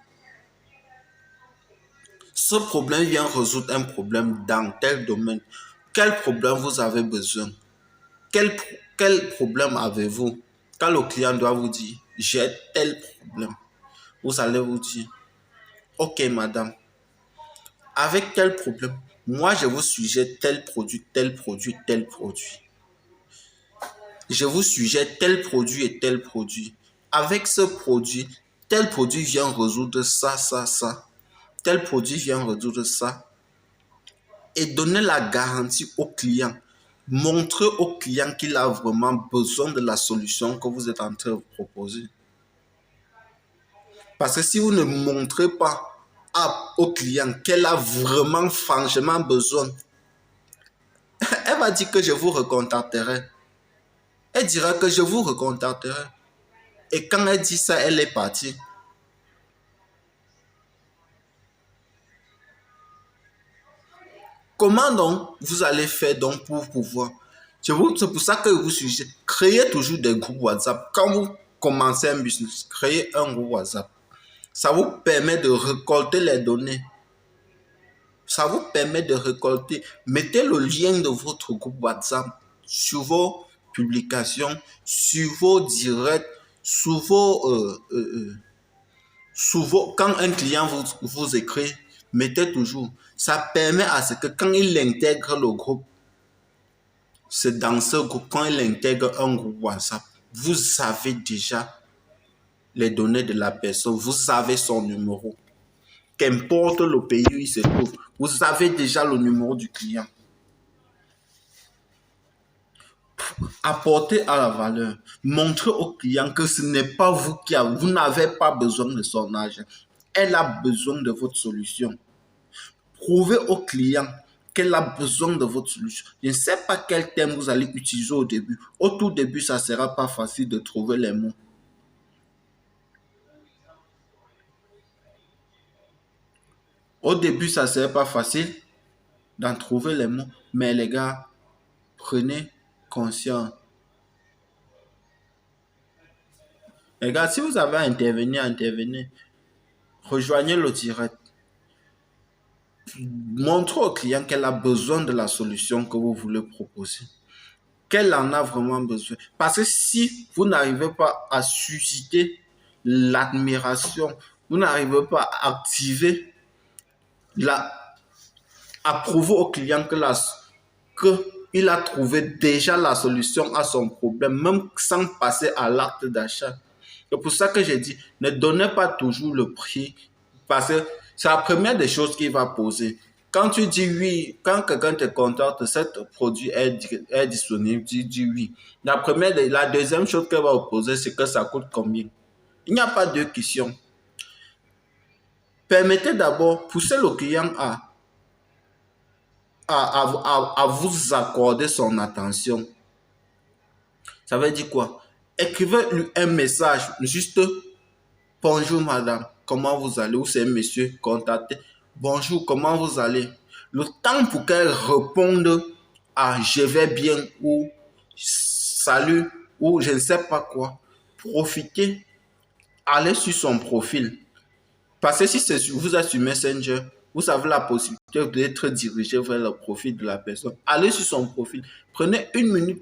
Ce problème vient résoudre un problème dans tel domaine. Quel problème vous avez besoin? Quel problème avez-vous? Quand le client doit vous dire, j'ai tel problème, vous allez vous dire, ok madame, avec tel problème, moi je vous suggère tel produit, tel produit, tel produit. Je vous suggère tel produit et tel produit. Avec ce produit, tel produit vient résoudre ça, ça, ça. Tel produit vient résoudre ça. Et donner la garantie au client. Montrer au client qu'il a vraiment besoin de la solution que vous êtes en train de proposer. Parce que si vous ne montrez pas au client qu'elle a vraiment franchement besoin, elle va dire que je vous recontacterai. Elle dira que je vous recontacterai. Et quand elle dit ça, elle est partie. Comment donc vous allez faire donc pour pouvoir? C'est pour ça que je vous suggère, créez toujours des groupes WhatsApp. Quand vous commencez un business, créez un groupe WhatsApp. Ça vous permet de récolter les données. Ça vous permet de récolter. Mettez le lien de votre groupe WhatsApp sur vos publications, sur vos directs, sur quand un client vous écrit, mettez toujours. Ça permet à ce que quand il intègre le groupe, c'est dans ce groupe, quand il intègre un groupe WhatsApp, vous avez déjà les données de la personne, vous avez son numéro. Qu'importe le pays où il se trouve, vous avez déjà le numéro du client. Apportez à la valeur. Montrez au client que ce n'est pas vous vous n'avez pas besoin de son argent. Elle a besoin de votre solution. Prouvez au client qu'elle a besoin de votre solution. Je ne sais pas quel thème vous allez utiliser au début. Au tout début, ça ne sera pas facile de trouver les mots. Au début, ça ne serait pas facile d'en trouver les mots. Mais les gars, prenez conscience. Les gars, si vous avez à intervenir, intervenez. Rejoignez le direct. Montrez au client qu'elle a besoin de la solution que vous voulez proposer. Qu'elle en a vraiment besoin. Parce que si vous n'arrivez pas à susciter l'admiration, vous n'arrivez pas à activer, à prouver au client qu'il a trouvé déjà la solution à son problème, même sans passer à l'acte d'achat, C'est pour ça que j'ai dit, ne donnez pas toujours le prix parce que c'est la première des choses qu'il va poser. Quand tu dis oui, quand quelqu'un te contacte, ce produit est disponible, tu dis oui. La deuxième chose qu'elle va vous poser, c'est que ça coûte combien. Il n'y a pas de question. Permettez d'abord, pousser le client à vous accorder son attention. Ça veut dire quoi? Écrivez-lui un message, juste bonjour madame, comment vous allez? Ou c'est monsieur, contactez. Bonjour, comment vous allez? Le temps pour qu'elle réponde à je vais bien ou salut ou je ne sais pas quoi. Profitez, allez sur son profil. Parce que si vous êtes sur Messenger, vous avez la possibilité d'être dirigé vers le profil de la personne. Allez sur son profil. Prenez une minute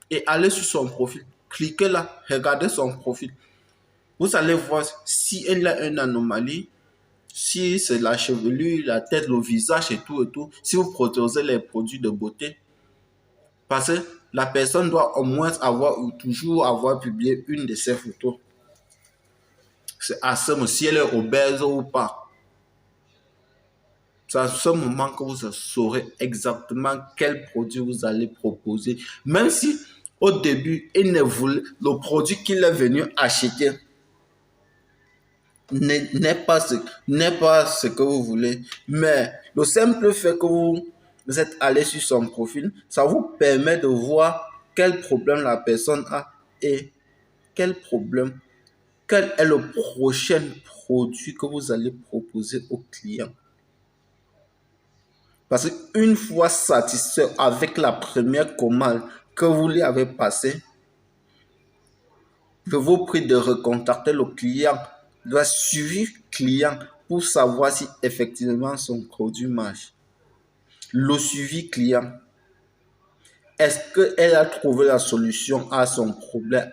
et allez sur son profil. Cliquez là, regardez son profil. Vous allez voir si elle a une anomalie, si c'est la chevelure, la tête, le visage et tout et tout. Si vous proposez les produits de beauté. Parce que la personne doit au moins toujours avoir publié une de ses photos. C'est à ce moment, si elle est obèse ou pas. C'est à ce moment que vous saurez exactement quel produit vous allez proposer. Même si au début, le produit qu'il est venu acheter n'est pas ce que vous voulez. Mais le simple fait que vous êtes allé sur son profil, ça vous permet de voir quel problème la personne a et quel est le prochain produit que vous allez proposer au client. Parce qu'une fois satisfait avec la première commande que vous lui avez passée, je vous prie de recontacter le client, le suivi client pour savoir si effectivement son produit marche. Le suivi client. Est-ce qu'elle a trouvé la solution à son problème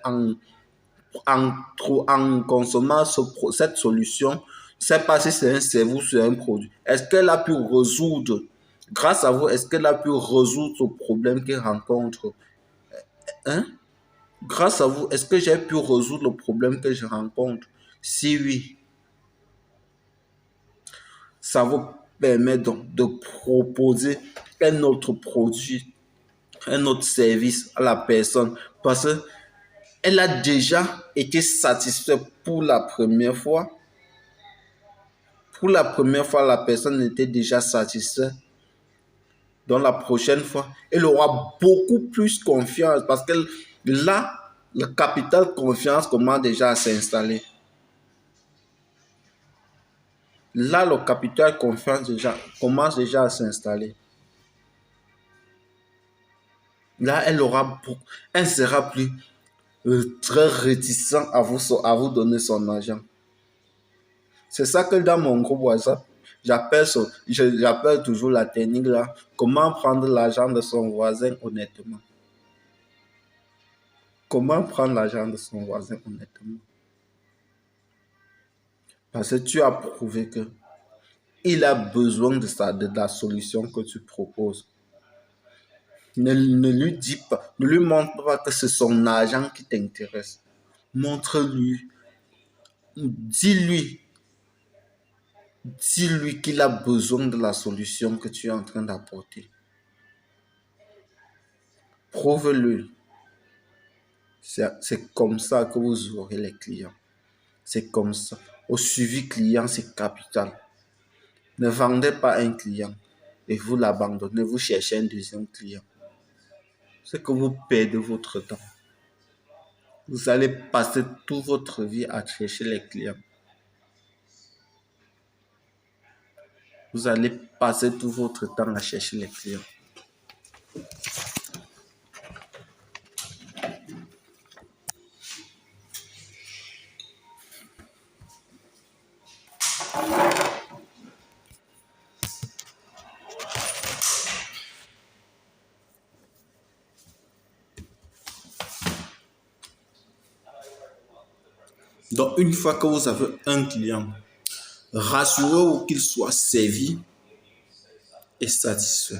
en consommant cette solution? C'est pas si c'est un service ou un produit. Est-ce qu'elle a pu résoudre, grâce à vous, est-ce qu'elle a pu résoudre ce problème qu'elle rencontre? Hein? Grâce à vous, est-ce que j'ai pu résoudre le problème que je rencontre? Si oui, ça vous permet donc de proposer un autre produit, un autre service à la personne parce qu'elle a déjà été satisfaite pour la première fois. Pour la première fois, la personne était déjà satisfaite. Donc la prochaine fois, elle aura beaucoup plus confiance parce que là, le capital confiance commence déjà à s'installer. Là, le capital confiance commence déjà à s'installer. Là, elle sera plus très réticent à vous donner son argent. C'est ça que dans mon groupe WhatsApp, j'appelle toujours la technique là. Comment prendre l'argent de son voisin honnêtement? Comment prendre l'argent de son voisin honnêtement? Parce que tu as prouvé que il a besoin de la solution que tu proposes. Ne lui dis pas, ne lui montre pas que c'est son argent qui t'intéresse. Montre-lui, dis-lui, dis-lui qu'il a besoin de la solution que tu es en train d'apporter. Prouve-le. C'est comme ça que vous aurez les clients. C'est comme ça. Au suivi client, c'est capital. Ne vendez pas un client et vous l'abandonnez, vous cherchez un deuxième client. C'est que vous perdez votre temps. Vous allez passer toute votre vie à chercher les clients. Vous allez passer tout votre temps à chercher les clients. Donc, une fois que vous avez un client, rassurez-vous qu'il soit servi et satisfait.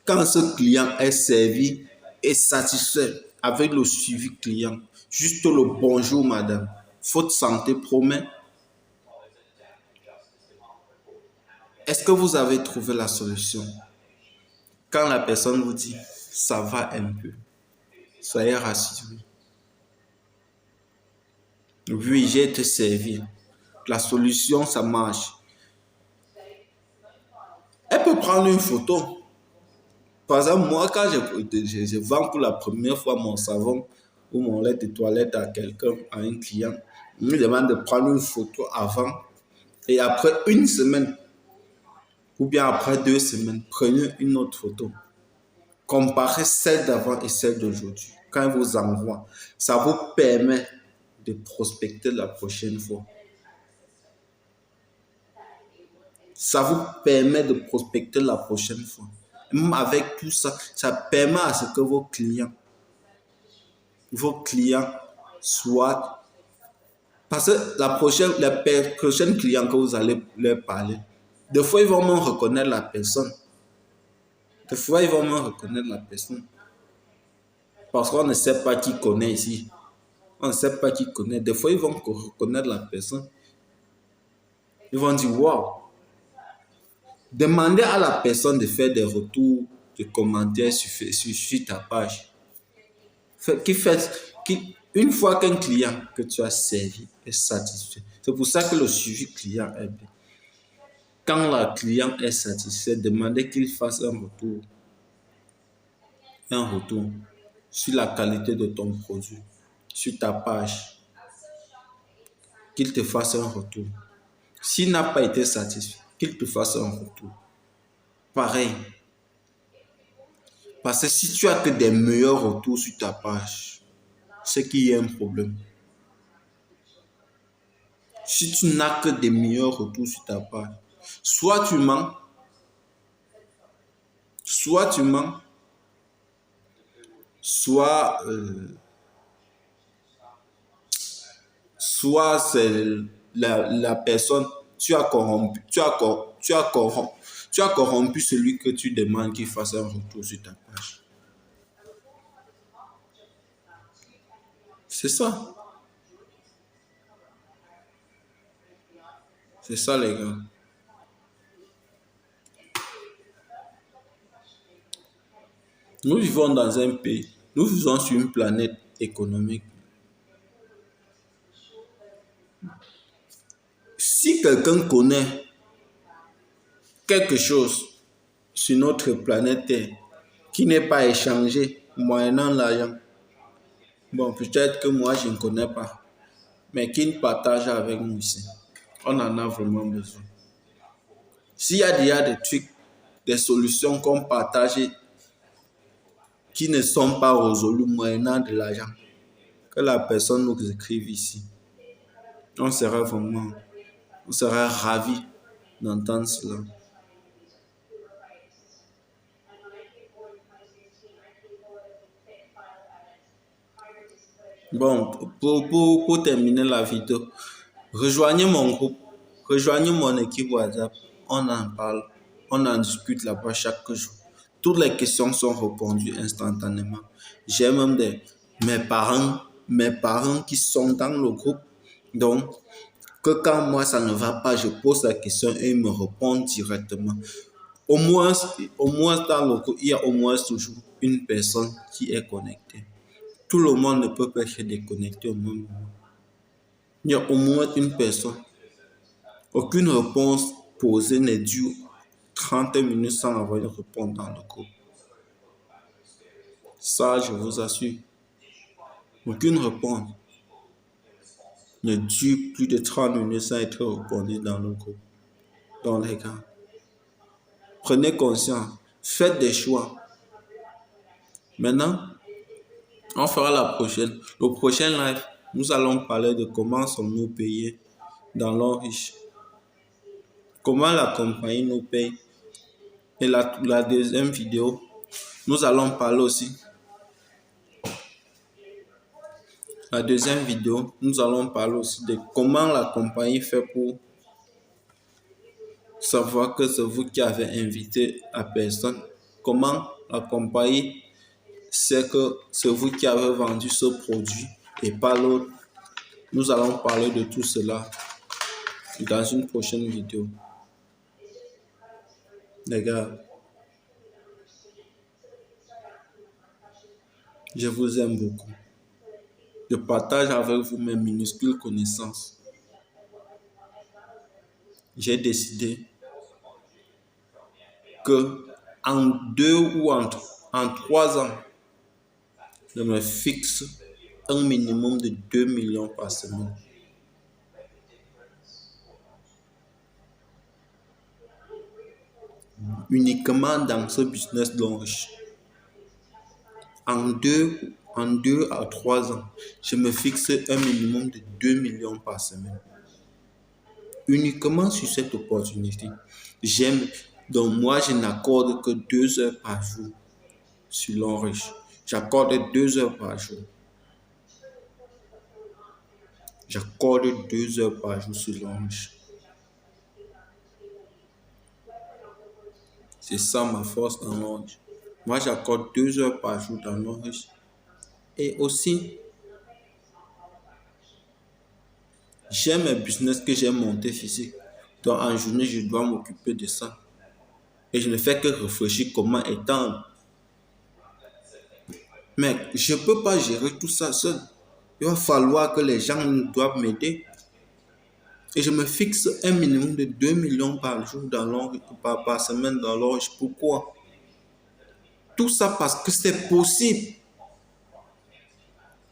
Quand ce client est servi et satisfait avec le suivi client, Juste le bonjour, madame. Votre santé promet. Est-ce que vous avez trouvé la solution? Quand la personne vous dit, ça va un peu, soyez rassurés. Oui, j'ai été servi. La solution, ça marche. Elle peut prendre une photo. Par exemple, moi, quand je vends pour la première fois mon savon ou mon lait de toilette à quelqu'un, à un client, il me demande de prendre une photo avant et après une semaine ou bien après 2 semaines, prenez une autre photo. Comparez celle d'avant et celle d'aujourd'hui. Quand il vous envoie, ça vous permet de prospecter la prochaine fois. Ça vous permet de prospecter la prochaine fois. Même avec tout ça, ça permet à ce que vos clients soient... Parce que les prochains clients que vous allez leur parler, des fois, ils vont même reconnaître la personne. Des fois, ils vont même reconnaître la personne. Parce qu'on ne sait pas qui connaît ici. On ne sait pas qui connaît. Des fois, ils vont reconnaître la personne. Ils vont dire, waouh. Demandez à la personne de faire des retours, de commentaires sur ta page. Une fois qu'un client que tu as servi est satisfait, c'est pour ça que le suivi client est bien. Quand le client est satisfait, demandez qu'il fasse un retour sur la qualité de ton produit, sur ta page, qu'il te fasse un retour. S'il n'a pas été satisfait, qu'il te fasse un retour. Pareil. Parce que si tu as que des meilleurs retours sur ta page, c'est qu'il y a un problème. Si tu n'as que des meilleurs retours sur ta page, soit tu mens, soit tu mens, soit c'est la personne, tu as corrompu celui que tu demandes qu'il fasse un retour sur ta page. C'est ça. C'est ça, les gars. Nous vivons dans un pays, nous vivons sur une planète économique. Si quelqu'un connaît quelque chose sur notre planète Terre qui n'est pas échangé moyennant l'argent, bon, peut-être que moi je ne connais pas, mais qui partage avec nous ici, on en a vraiment besoin. S'il y a déjà des trucs, des solutions qu'on partage qui ne sont pas résolues moyennant de l'argent, que la personne nous écrive ici, on serait ravis d'entendre cela. Bon, pour terminer la vidéo, rejoignez mon groupe, rejoignez mon équipe WhatsApp, on en parle, on en discute là-bas chaque jour. Toutes les questions sont répondues instantanément. J'ai même mes parents qui sont dans le groupe, donc que quand moi ça ne va pas, je pose la question et ils me répondent directement. Au moins dans le groupe, il y a au moins toujours une personne qui est connectée. Tout le monde ne peut pas être déconnecté au même moment. Il y a au moins une personne. Aucune réponse posée n'est due 30 minutes sans avoir une réponse dans le groupe. Ça, je vous assure. Aucune réponse ne dure plus de 30 minutes sans être répondue dans le groupe. Donc les gars, prenez conscience, faites des choix. Maintenant, on fera le prochain live. Nous allons parler de comment sommes-nous payés dans l'or riche. Comment la compagnie nous paye. Et la deuxième vidéo, nous allons parler aussi. La deuxième vidéo, nous allons parler aussi de comment la compagnie fait pour savoir que c'est vous qui avez invité la personne. Comment la compagnie sait que c'est vous qui avez vendu ce produit et pas l'autre. Nous allons parler de tout cela dans une prochaine vidéo. Les gars, je vous aime beaucoup. Je partage avec vous mes minuscules connaissances. J'ai décidé que en 3 ans, je me fixe un minimum de 2 millions par semaine. Uniquement dans ce business d'enrichissement. En 2 à 3 ans, je me fixe un minimum de 2 millions par semaine. Uniquement sur cette opportunité. Donc moi, je n'accorde que 2 heures par jour sur l'enrichissement. J'accorde 2 heures par jour. J'accorde 2 heures par jour sur l'enrichissement. C'est ça ma force dans l'enrichissement. Moi, j'accorde 2 heures par jour dans l'enrichissement. Et aussi, j'aime un business que j'ai monté physique. Donc en journée, je dois m'occuper de ça. Et je ne fais que réfléchir comment étendre. Mais je ne peux pas gérer tout ça seul. Il va falloir que les gens doivent m'aider. Et je me fixe un minimum de 2 millions par jour par semaine dans l'orge. Pourquoi? Tout ça parce que c'est possible.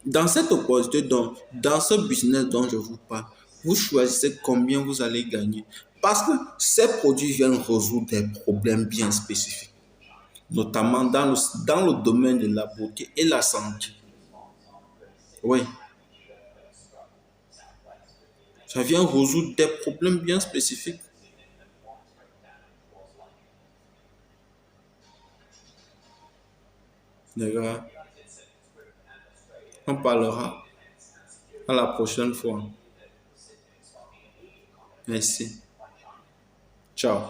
Dans cette opportunité, dans ce business dont je vous parle, vous choisissez combien vous allez gagner. Parce que ces produits viennent résoudre des problèmes bien spécifiques, notamment dans le domaine de la beauté et la santé. Oui, ça vient résoudre des problèmes bien spécifiques. Les gars, on parlera à la prochaine fois. Merci. Ciao.